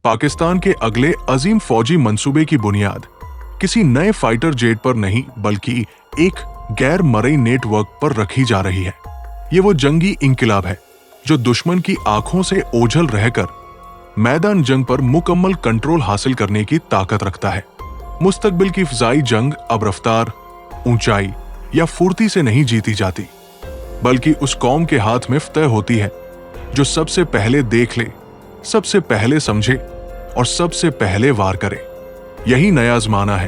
पाकिस्तान के अगले अजीम फौजी मंसूबे की बुनियाद किसी नए फाइटर जेट पर नहीं बल्कि एक गैर मरई नेटवर्क पर रखी जा रही है। ये वो जंगी इंकिलाब है जो दुश्मन की आंखों से ओझल रहकर मैदान जंग पर मुकम्मल कंट्रोल हासिल करने की ताकत रखता है। मुस्तकबिल की फिजाई जंग अब रफ्तार, ऊंचाई या फुर्ती से नहीं जीती जाती, बल्कि उस कौम के हाथ में फतह होती है जो सबसे पहले देख ले, सबसे पहले समझे और सबसे पहले वार करे। यही नया जमाना है,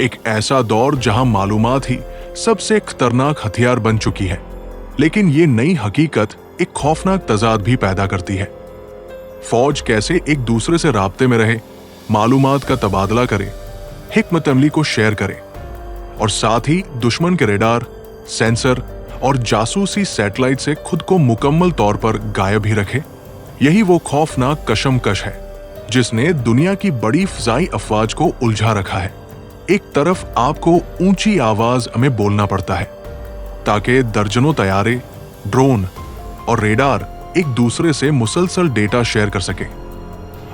एक ऐसा दौर जहां मालूमात ही सबसे खतरनाक हथियार बन चुकी है। लेकिन ये नई हकीकत एक खौफनाक तजाद भी पैदा करती है। फौज कैसे एक दूसरे से राब्ते में रहे, मालूमात का तबादला करे, हिकमत अमली को शेयर करे और साथ ही दुश्मन के रेडार, सेंसर और जासूसी सैटेलाइट से खुद को मुकम्मल तौर पर गायब ही रखे। यही वो खौफनाक कशमकश है जिसने दुनिया की बड़ी फिजाई अफवाज को उलझा रखा है। एक तरफ आपको ऊंची आवाज में बोलना पड़ता है ताकि दर्जनों तैयारे, ड्रोन और रेडार एक दूसरे से मुसलसल डेटा शेयर कर सके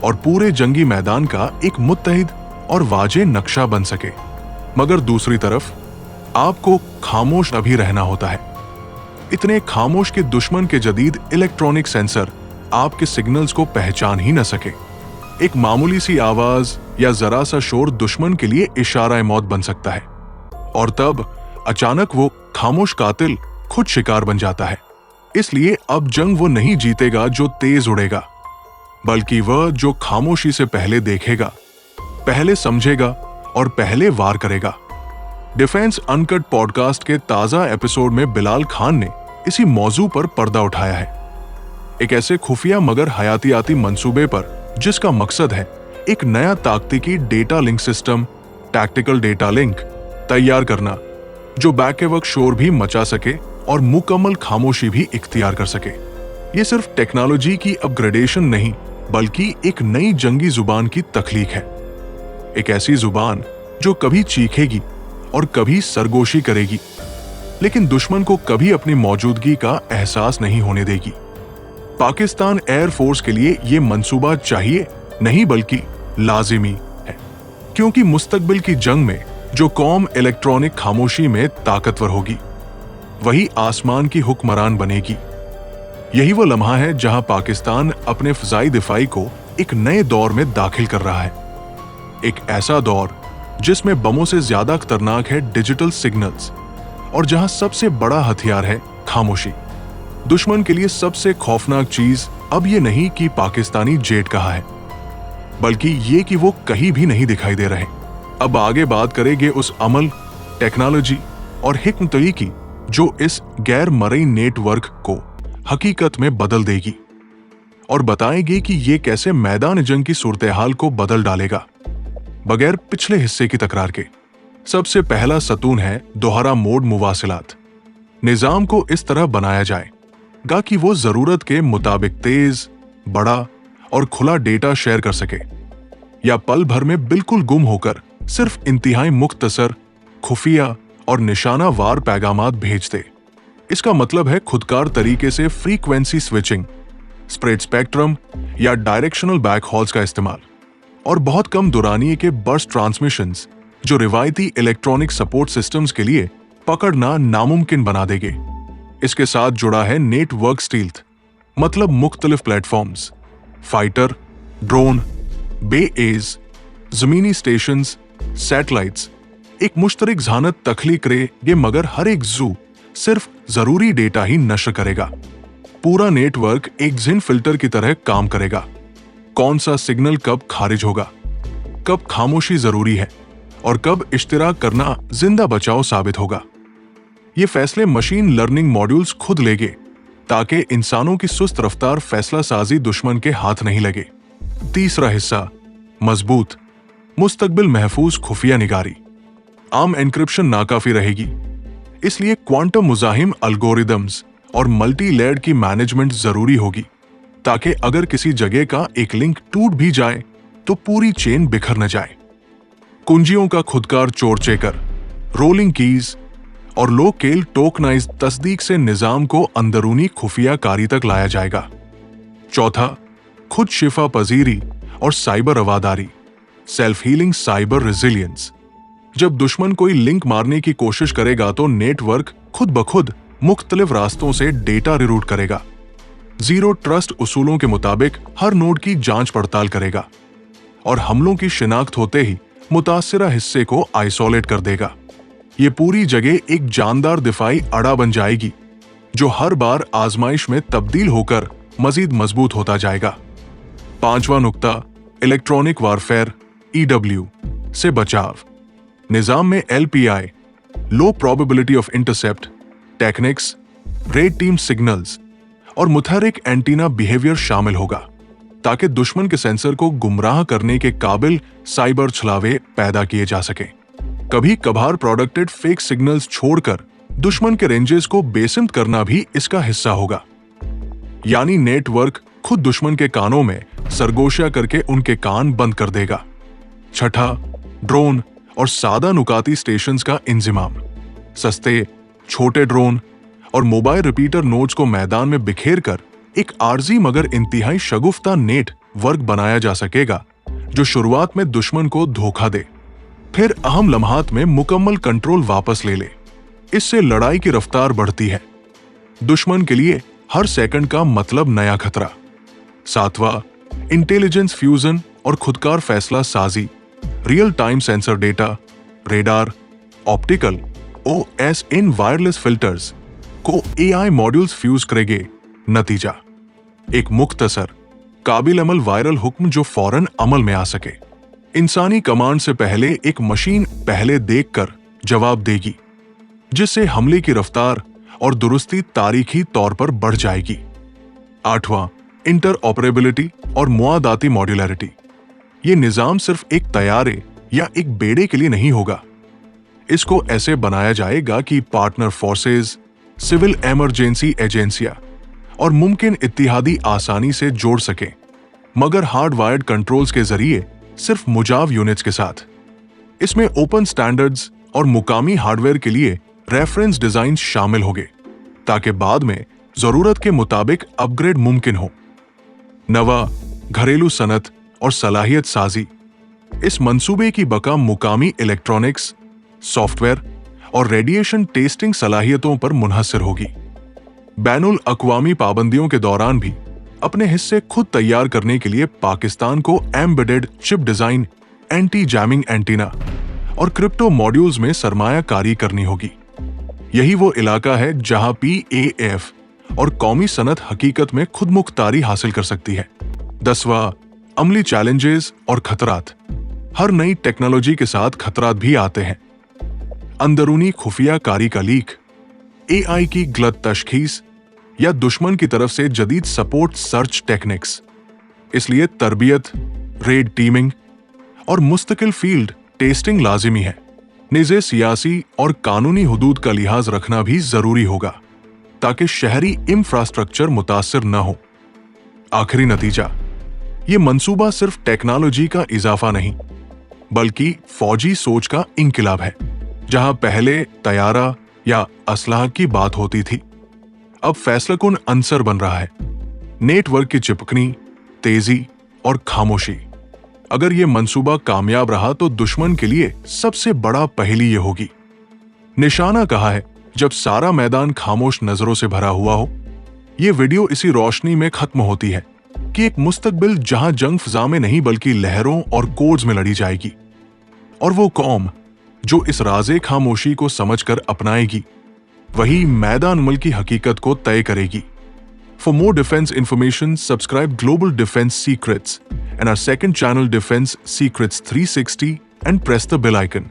और पूरे जंगी मैदान का एक मुत्तहिद और वाजे नक्शा बन सके। मगर दूसरी तरफ आपको खामोश अभी रहना होता है। इतने खामोश कि दुश्मन के जदीद इलेक्ट्रॉनिक सेंसर आपके सिग्नल्स को पहचान ही न सके। एक मामूली सी आवाज या जरा सा शोर दुश्मन के लिए इशारा मौत बन सकता है और तब अचानक वो खामोश कातिल खुद शिकार बन जाता है। इसलिए अब जंग वो नहीं जीतेगा जो तेज उड़ेगा, बल्कि वह जो खामोशी से पहले देखेगा, पहले समझेगा और पहले वार करेगा। डिफेंस अनकट पॉडकास्ट के ताजा एपिसोड में बिलाल खान ने इसी मौजू पर पर्दा उठाया है। एक ऐसे खुफिया मगर हयातियाती मंसूबे पर जिसका मकसद है एक नया ताकतीकी data link system, tactical data link तैयार करना जो बैक वक्त शोर भी मचा सके और मुकम्मल खामोशी भी इख्तियार कर सके। ये सिर्फ टेक्नोलॉजी की अपग्रेडेशन नहीं बल्कि एक नई जंगी जुबान की तख्लीक है। एक ऐसी जुबान जो कभी चीखेगी और कभी सरगोशी करेगी, लेकिन दुश्मन को कभी अपनी मौजूदगी का एहसास नहीं होने देगी। पाकिस्तान एयरफोर्स के लिए यह मंसूबा चाहिए नहीं बल्कि लाजिमी है, क्योंकि मुस्तकबिल की जंग में जो कौम इलेक्ट्रॉनिक खामोशी में ताकतवर होगी वही आसमान की हुक्मरान बनेगी। यही वो लम्हा है जहां पाकिस्तान अपने फिजाई दिफाई को एक नए दौर में दाखिल कर रहा है। एक ऐसा दौर जिसमें बमों से ज्यादा खतरनाक है डिजिटल सिग्नल्स और जहां सबसे बड़ा हथियार है खामोशी। दुश्मन के लिए सबसे खौफनाक चीज अब ये नहीं कि पाकिस्तानी जेट कहाँ है, बल्कि ये कि वो कहीं भी नहीं दिखाई दे रहे। अब आगे बात करेंगे उस अमल, टेक्नोलॉजी और हिकमतली की जो इस गैर मरई नेटवर्क को हकीकत में बदल देगी और बताएंगे कि ये कैसे मैदान जंग की सूरत हाल को बदल डालेगा बगैर पिछले हिस्से की तकरार के। सबसे पहला सतून है दोहरा मोड मुवासिलात। निजाम को इस तरह बनाया जाएगा कि वो जरूरत के मुताबिक तेज, बड़ा और खुला डेटा शेयर कर सके या पल भर में बिल्कुल गुम होकर सिर्फ इंतहाई मुख्तसर, खुफिया और निशाना वार पैगामात भेज दे। इसका मतलब है खुदकार तरीके से फ्रीक्वेंसी स्विचिंग, स्प्रेड स्पेक्ट्रम या डायरेक्शनल बैकहॉल्स का इस्तेमाल और बहुत कम दुरानिये के बर्स्ट ट्रांसमिशंस जो रिवायती इलेक्ट्रॉनिक सपोर्ट सिस्टम्स के लिए पकड़ना नामुमकिन बना देंगे। इसके साथ जुड़ा है नेटवर्क स्टील्थ, मतलब मुख्तलिफ प्लेटफॉर्म्स, फाइटर, ड्रोन, बेएज, जमीनी स्टेशंस, सैटेलाइट्स एक मुश्तरक जहानत तख्लीक करेंगे, मगर हर एक जू सिर्फ जरूरी डेटा ही नशर करेगा। पूरा नेटवर्क एक जिन फिल्टर की तरह काम करेगा। कौन सा सिग्नल कब खारिज होगा, कब खामोशी जरूरी है और कब इश्तिराक करना जिंदा बचाओ साबित होगा, ये फैसले मशीन लर्निंग मॉड्यूल्स खुद लेंगे ताकि इंसानों की सुस्त रफ्तार फैसला साजी दुश्मन के हाथ नहीं लगे। तीसरा हिस्सा मजबूत, मुस्तकबिल महफूज खुफिया निगारी। आम एन्क्रिप्शन नाकाफी रहेगी, इसलिए क्वांटम मुजाहिम अल्गोरिदम्स और मल्टी लेयर्ड की मैनेजमेंट जरूरी होगी ताकि अगर किसी जगह का एक लिंक टूट भी जाए तो पूरी चेन बिखर न जाए। कुंजियों का खुदकार चोर चेकर, रोलिंग कीज और लोकेल टोकनाइज्ड तस्दीक से निजाम को अंदरूनी खुफिया कारी तक लाया जाएगा। चौथा, खुद शिफा पजीरी और साइबर रवादारी, सेल्फ हीलिंग साइबर रेजिलियंस। जब दुश्मन कोई लिंक मारने की कोशिश करेगा तो नेटवर्क खुद ब खुद मुख्तलिफ रास्तों से डेटा रिरूट करेगा। जीरो ट्रस्ट उसूलों के मुताबिक हर नोड की जांच पड़ताल करेगा और हमलों की शिनाख्त होते ही मुतासिरा हिस्से को आइसोलेट कर देगा। ये पूरी जगह एक जानदार दिफाई अड़ा बन जाएगी जो हर बार आजमाइश में तब्दील होकर मजीद मजबूत होता जाएगा। पांचवा नुक्ता, इलेक्ट्रॉनिक वारफेयर EW से बचाव। निजाम में LPI, low probability of intercept techniques, red team signals और मुतहरिक एंटीना बिहेवियर शामिल होगा ताकि दुश्मन के सेंसर को गुमराह करने के काबिल साइबर छलावे पैदा किए जा सके। कभी कभार प्रोडक्टेड फेक सिग्नल्स छोड़कर दुश्मन के रेंजेस को बेसिम्त करना भी इसका हिस्सा होगा। यानी नेटवर्क खुद दुश्मन के कानों में सरगोशिया करके उनके कान बंद कर देगा। छठा, ड्रोन और सादा नुकाती स्टेशंस का इंजिमाम। सस्ते छोटे ड्रोन और मोबाइल रिपीटर नोड्स को मैदान में बिखेर कर एक आर्जी मगर इंतहाई शगुफ्ता नेट वर्क बनाया जा सकेगा जो शुरुआत में दुश्मन को धोखा दे, फिर अहम लम्हात में मुकम्मल कंट्रोल वापस ले ले। इससे लड़ाई की रफ्तार बढ़ती है। दुश्मन के लिए हर सेकंड का मतलब नया खतरा। सातवां, इंटेलिजेंस फ्यूजन और खुदकार फैसला साजी। Real time sensor data, radar, optical OS इन वायरलेस फिल्टर्स को AI मॉड्यूल्स फ्यूज करेंगे। नतीजा, एक मुख्तसर काबिल अमल वायरल हुक्म जो फौरन अमल में आ सके। इंसानी कमांड से पहले एक मशीन पहले देखकर जवाब देगी, जिससे हमले की रफ्तार और दुरुस्ती तारीखी तौर पर बढ़ जाएगी। आठवां, इंटरऑपरेबिलिटी और मुआदाती मॉड्यूलरिटी। ये निजाम सिर्फ एक तैयारे या एक बेड़े के लिए नहीं होगा। इसको ऐसे बनाया जाएगा कि पार्टनर फोर्सेस, सिविल इमरजेंसी एजेंसियां और मुमकिन इत्तिहादी आसानी से जोड़ सके, मगर हार्डवायर्ड कंट्रोल्स के जरिए सिर्फ मुजाव यूनिट्स के साथ। इसमें ओपन स्टैंडर्ड्स और मुकामी हार्डवेयर के लिए रेफरेंस डिजाइन शामिल होंगे ताकि बाद में जरूरत के मुताबिक अपग्रेड मुमकिन हो। नवा, घरेलू सनत और सलाहियत साजी। इस मंसूबे की बका मुकामी इलेक्ट्रॉनिक्स, सॉफ्टवेयर और रेडिएशन टेस्टिंग सलाहियतों पर मुनहसर होगी। बैनुल अक़वामी पाबंदियों के दौरान भी अपने हिस्से खुद तैयार करने के लिए पाकिस्तान को embedded chip design, anti jamming antenna और क्रिप्टो मॉड्यूल्स में सरमायाकारी करनी होगी। यही वो इलाका है जहां PAF और कौमी सनत हकीकत में खुद मुख्तारी हासिल कर सकती है। 10वां, अमली चैलेंजेस और खतरात। हर नई टेक्नोलॉजी के साथ खतरात भी आते हैं। अंदरूनी खुफिया कारी का लीक, AI की गलत तशखीस या दुश्मन की तरफ से जदीद सपोर्ट सर्च टेक्निक्स। इसलिए तरबियत, रेड टीमिंग और मुस्तकिल फील्ड टेस्टिंग लाजिमी है। निज़े सियासी और कानूनी हुदूद का लिहाज रखना भी जरूरी होगा ताकि शहरी इंफ्रास्ट्रक्चर मुतासिर न हो। आखिरी नतीजा, ये मंसूबा सिर्फ टेक्नोलॉजी का इजाफा नहीं बल्कि फौजी सोच का इंकिलाब है। जहां पहले तैयारा या असलाह की बात होती थी, अब फैसलाकुन अंसर बन रहा है। नेटवर्क की चिपकनी, तेजी और खामोशी। अगर यह मंसूबा कामयाब रहा तो दुश्मन के लिए सबसे बड़ा पहेली ये होगी। निशाना कहा है जब सारा मैदान खामोश नजरों से भरा हुआ हो। यह वीडियो इसी रोशनी में खत्म होती है कि एक मुस्तकबिल जहां जंग फिजा में नहीं बल्कि लहरों और कोड्स में लड़ी जाएगी, और वो कौम जो इस राज़े खामोशी को समझकर अपनाएगी वही मैदान अमल की हकीकत को तय करेगी। For more defense information, subscribe Global Defense Secrets and our second channel Defense Secrets 360 and press the bell icon.